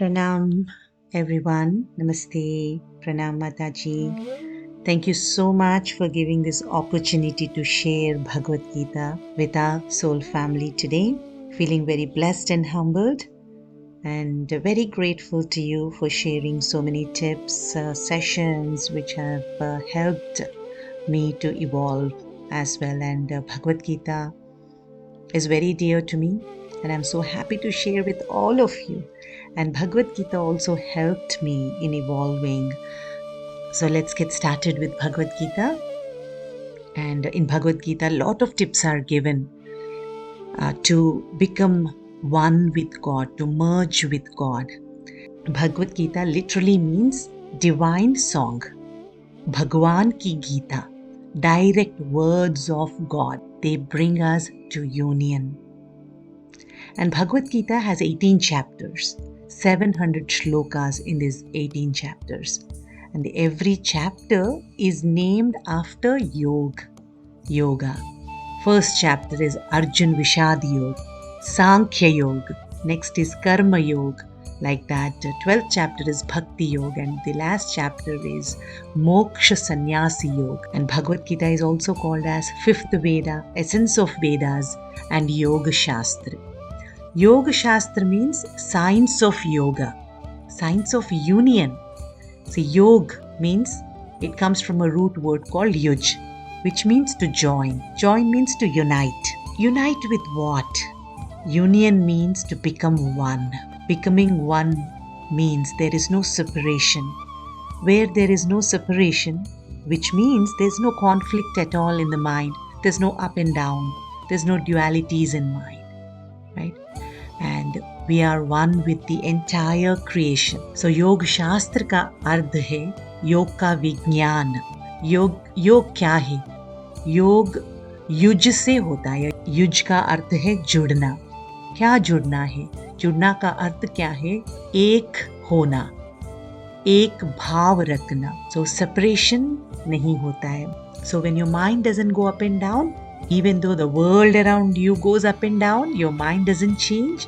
Pranam, everyone. Namaste. Pranam, Mataji. Thank you so much for giving this opportunity to share Bhagavad Gita with our soul family today. Feeling very blessed and humbled, and very grateful to you for sharing so many tips, sessions which have helped me to evolve as well. And Bhagavad Gita is very dear to me, and I'm so happy to share with all of you. And Bhagavad Gita also helped me in evolving. So let's get started with Bhagavad Gita. And in Bhagavad Gita, a lot of tips are given to become one with God, to merge with God. Bhagavad Gita literally means divine song. Bhagwan ki Gita, direct words of God. They bring us to union. And Bhagavad Gita has 18 chapters, 700 shlokas in these 18 chapters. And every chapter is named after yoga. First chapter is Arjun Vishad Yoga, Sankhya Yoga. Next is Karma Yoga. Like that, 12th chapter is Bhakti Yoga, and the last chapter is Moksha Sannyasi Yoga. And Bhagavad Gita is also called as fifth Veda, essence of Vedas, and Yoga Shastra. Yoga Shastra means science of yoga, science of union. See, yoga means, it comes from a root word called yuj, which means to join. Join means to unite. Unite with what? Union means to become one. Becoming one means there is no separation. Where there is no separation, which means there's no conflict at all in the mind. There's no up and down. There's no dualities in mind, right? And we are one with the entire creation. So Yoga Shastra का अर्थ है योग का विज्ञान. योग क्या है? योग use से होता है. युज का अर्थ है जुड़ना. क्या जुड़ना है? जुड़ना का अर्थ क्या है? एक होना, एक भाव रखना. So separation नहीं होता है. So when your mind doesn't go up and down, even though the world around you goes up and down, your mind doesn't change,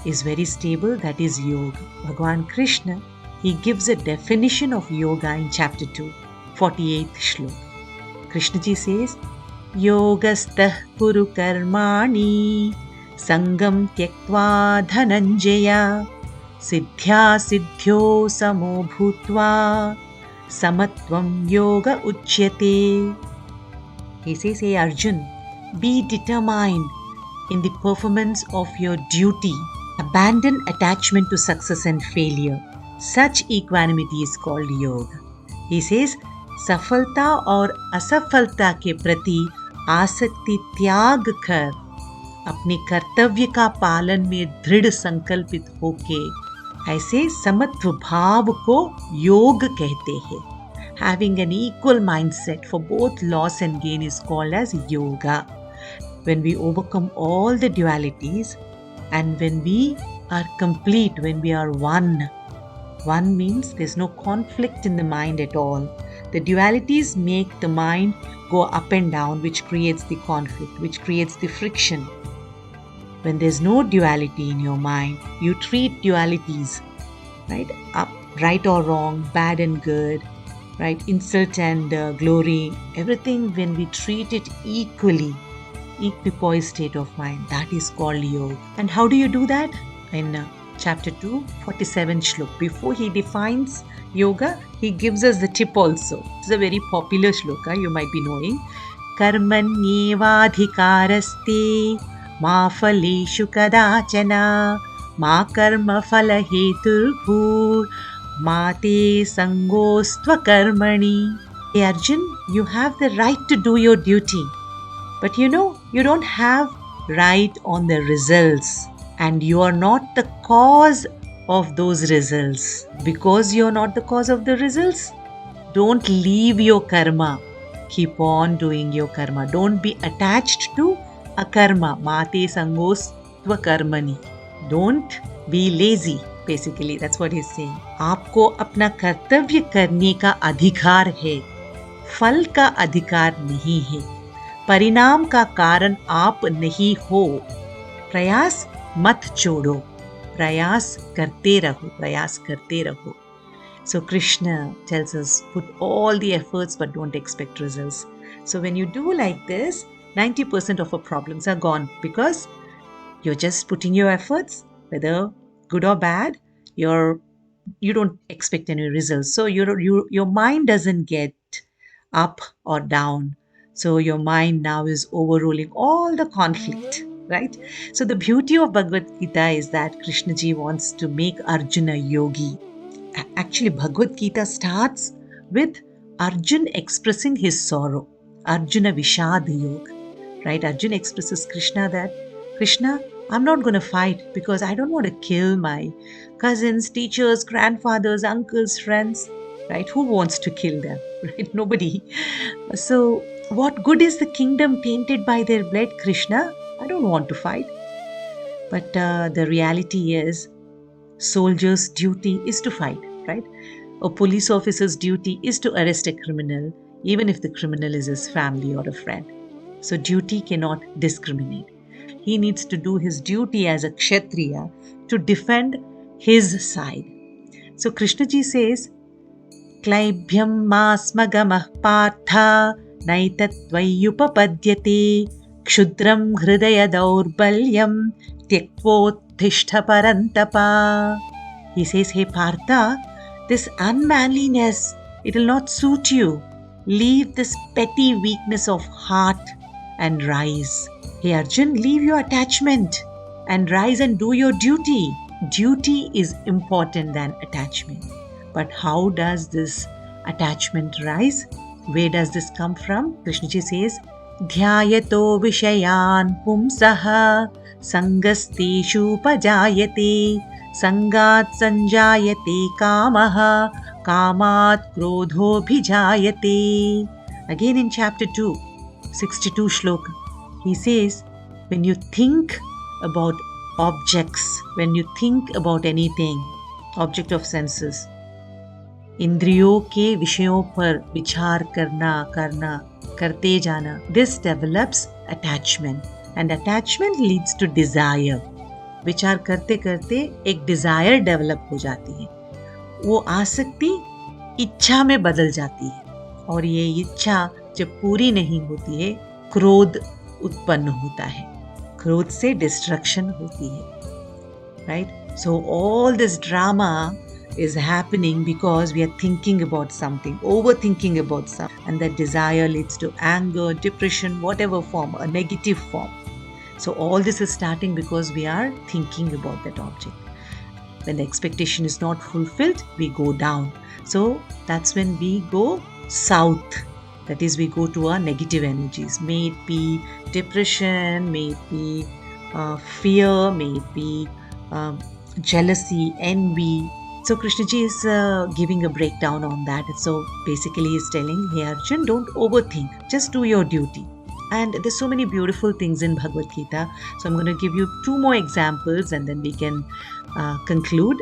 is very stable. That is yoga. Bhagavan Krishna, he gives a definition of yoga in chapter 2, 48th shlok. Krishna ji says, Yogastah kuru karmani sangam tyaktva dhananjaya siddhya siddhyo samo bhutva samatvam yoga uchyate. He says, hey Arjun, be determined in the performance of your duty. Abandon attachment to success and failure. Such equanimity is called yoga. He says, सफलता और असफलता के प्रति आसक्ति त्याग कर अपने कर्तव्य का पालन में दृढ़ संकल्पित होके ऐसे समत्व भाव को योग कहते हैं. Having an equal mindset for both loss and gain is called as yoga. When we overcome all the dualities and when we are complete, when we are one. One means there's no conflict in the mind at all. The dualities make the mind go up and down, which creates the conflict, which creates the friction. When there's no duality in your mind, you treat dualities, right? Up, right or wrong, bad and good, right? Insult and glory, everything when we treat it equally, equipoised state of mind, that is called yoga. And how do you do that? In chapter 2, 47 shlok. Before he defines yoga, he gives us the tip also. It's a very popular shloka, you might be knowing. Karmanyevadhikaraste ma phaleshu kadachana ma karma phala heturбhur ma te sangostva karmani. Hey Arjun, you have the right to do your duty. But you don't have right on the results. And you are not the cause of those results. Because you are not the cause of the results, don't leave your karma. Keep on doing your karma. Don't be attached to a karma. Mate sangostva karmani. Don't be lazy. Basically, that's what he's saying. आपको अपना कर्तव्य करने का अधिकार है. फल का अधिकार नहीं है. परिणाम का कारण आप नहीं हो. प्रयास मत छोड़ो. प्रयास करते रहो. So Krishna tells us, put all the efforts but don't expect results. So when you do like this, 90% of our problems are gone because you're just putting your efforts, whether good or bad, you don't expect any results. So your mind doesn't get up or down. So your mind now is overruling all the conflict, right? So the beauty of Bhagavad Gita is that Krishna ji wants to make Arjuna yogi. Actually, Bhagavad Gita starts with Arjun expressing his sorrow. Arjuna Vishad Yoga. Right? Arjun expresses Krishna that, Krishna, I'm not going to fight because I don't want to kill my cousins, teachers, grandfathers, uncles, friends. Right? Who wants to kill them? Right? Nobody. So, what good is the kingdom tainted by their blood, Krishna? I don't want to fight. But the reality is, soldier's duty is to fight, right? A police officer's duty is to arrest a criminal, even if the criminal is his family or a friend. So duty cannot discriminate. He needs to do his duty as a kshatriya to defend his side. So Krishna ji says, Klaibhyam masmagamah partha naitatvayupapadyate kshudram hridaya daurbalyam tyaktvottishta parantapa. He says, hey Partha, this unmanliness, it will not suit you. Leave this petty weakness of heart and rise. Hey Arjun, leave your attachment and rise and do your duty. Duty is important than attachment. But how does this attachment rise? Where does this come from? Krishna ji says, Dhyayato vishayan pumsaha sangasteshu pajayate sangat sanjayate kamaha kamat krodho bhijayate. Again in chapter 2, 62 shloka, he says, when you think about objects, when you think about anything, object of senses, इंद्रियों के विषयों पर विचार करना करते जाना, this develops attachment and attachment leads to desire. विचार करते करते एक desire develop हो जाती है, वो आसक्ति इच्छा में बदल जाती है और ये इच्छा जब पूरी नहीं होती है, क्रोध उत्पन्न होता है, क्रोध से डिस्ट्रक्शन होती है, right? So all this drama is happening because we are thinking about something, overthinking about something, and that desire leads to anger, depression, whatever form, a negative form. So all this is starting because we are thinking about that object. When the expectation is not fulfilled, we go down. So that's when we go south. That is, we go to our negative energies. May it be depression, may it be fear, may it be jealousy, envy. So Krishna ji is giving a breakdown on that. So basically he is telling, hey Arjun, don't overthink. Just do your duty. And there's so many beautiful things in Bhagavad Gita. So I'm going to give you 2 more examples and then we can conclude.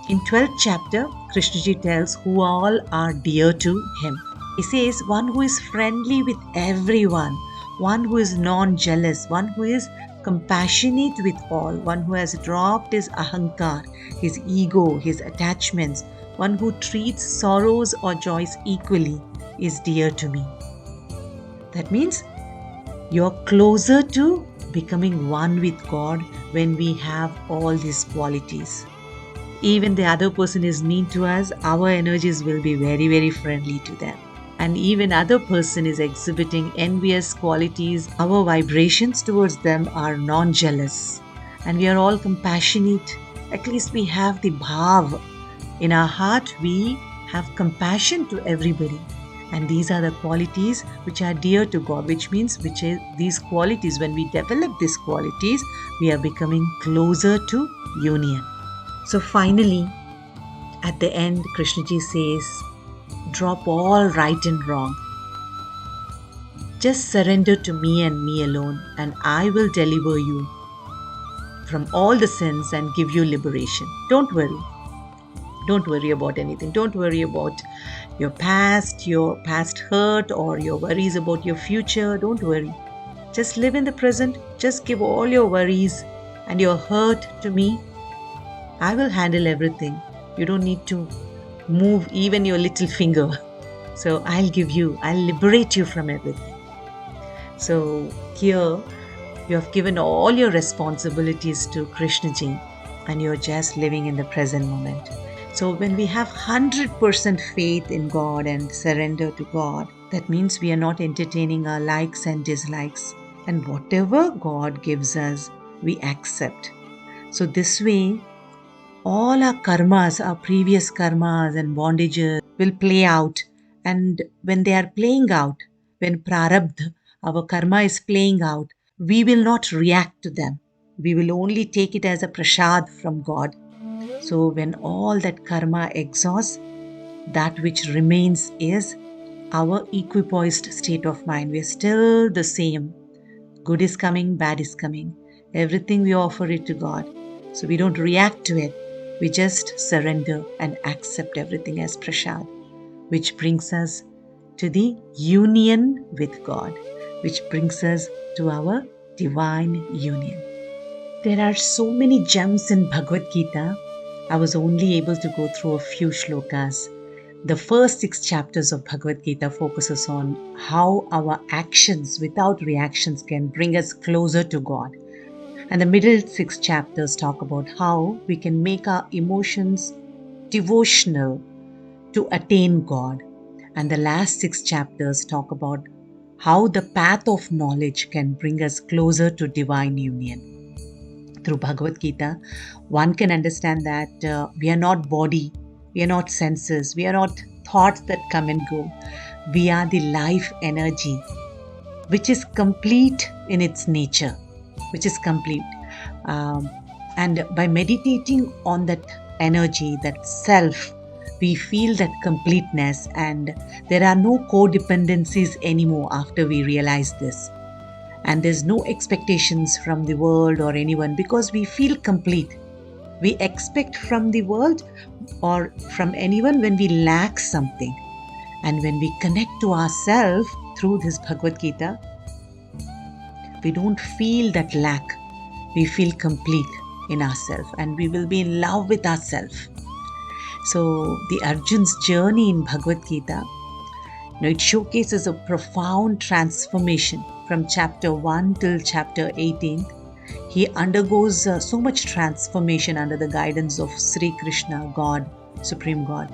In 12th chapter, Krishna ji tells who all are dear to him. He says, one who is friendly with everyone, one who is non-jealous, one who is compassionate with all, one who has dropped his ahankar, his ego, his attachments, one who treats sorrows or joys equally is dear to me. That means you're closer to becoming one with God when we have all these qualities. Even the other person is mean to us, our energies will be very, very friendly to them. And even other person is exhibiting envious qualities, our vibrations towards them are non-jealous. And we are all compassionate. At least we have the bhav. In our heart, we have compassion to everybody. And these are the qualities which are dear to God, which means these qualities, when we develop these qualities, we are becoming closer to union. So finally, at the end, Krishna ji says, drop all right and wrong. Just surrender to me and me alone, and I will deliver you from all the sins and give you liberation. Don't worry. Don't worry about anything. Don't worry about your past hurt, or your worries about your future. Don't worry. Just live in the present. Just give all your worries and you're hurt to me, I will handle everything. You don't need to move even your little finger. So I'll liberate you from everything. So here, you have given all your responsibilities to Krishnaji and you're just living in the present moment. So when we have 100% faith in God and surrender to God, that means we are not entertaining our likes and dislikes. And whatever God gives us, we accept. So this way, all our karmas, our previous karmas and bondages will play out. And when they are playing out, when prarabdha, our karma is playing out, we will not react to them. We will only take it as a prasad from God. So when all that karma exhausts, that which remains is our equipoised state of mind. We are still the same. Good is coming, bad is coming. Everything we offer it to God. So we don't react to it. We just surrender and accept everything as prasad, which brings us to the union with God, which brings us to our divine union. There are so many gems in Bhagavad Gita. I was only able to go through a few shlokas. The first 6 chapters of Bhagavad Gita focuses on how our actions without reactions can bring us closer to God. And the middle 6 chapters talk about how we can make our emotions devotional to attain God. And the last 6 chapters talk about how the path of knowledge can bring us closer to divine union. Through Bhagavad Gita, one can understand that we are not body, we are not senses, we are not thoughts that come and go. We are the life energy, which is complete in its nature, which is complete. And by meditating on that energy, that self, we feel that completeness, and there are no codependencies anymore after we realize this. And there's no expectations from the world or anyone because we feel complete. We expect from the world or from anyone when we lack something. And when we connect to ourselves through this Bhagavad Gita, we don't feel that lack. We feel complete in ourselves and we will be in love with ourselves. So the Arjun's journey in Bhagavad Gita, it showcases a profound transformation from chapter 1 till chapter 18. He undergoes so much transformation under the guidance of Sri Krishna, God, Supreme God.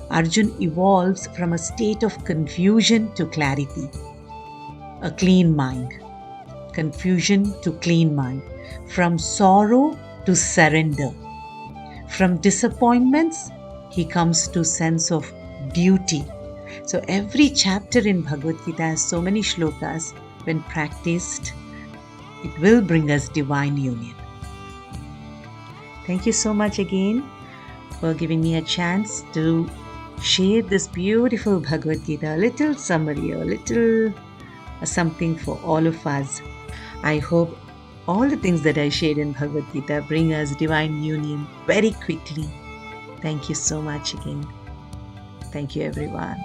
Arjun evolves from a state of confusion to clarity, a clean mind. Confusion to clean mind. From sorrow to surrender. From disappointments, he comes to sense of duty. So every chapter in Bhagavad Gita has so many shlokas. When practiced, it will bring us divine union. Thank you so much again for giving me a chance to share this beautiful Bhagavad Gita, a little summary, a little something for all of us. I hope all the things that I shared in Bhagavad Gita bring us divine union very quickly. Thank you so much again. Thank you, everyone.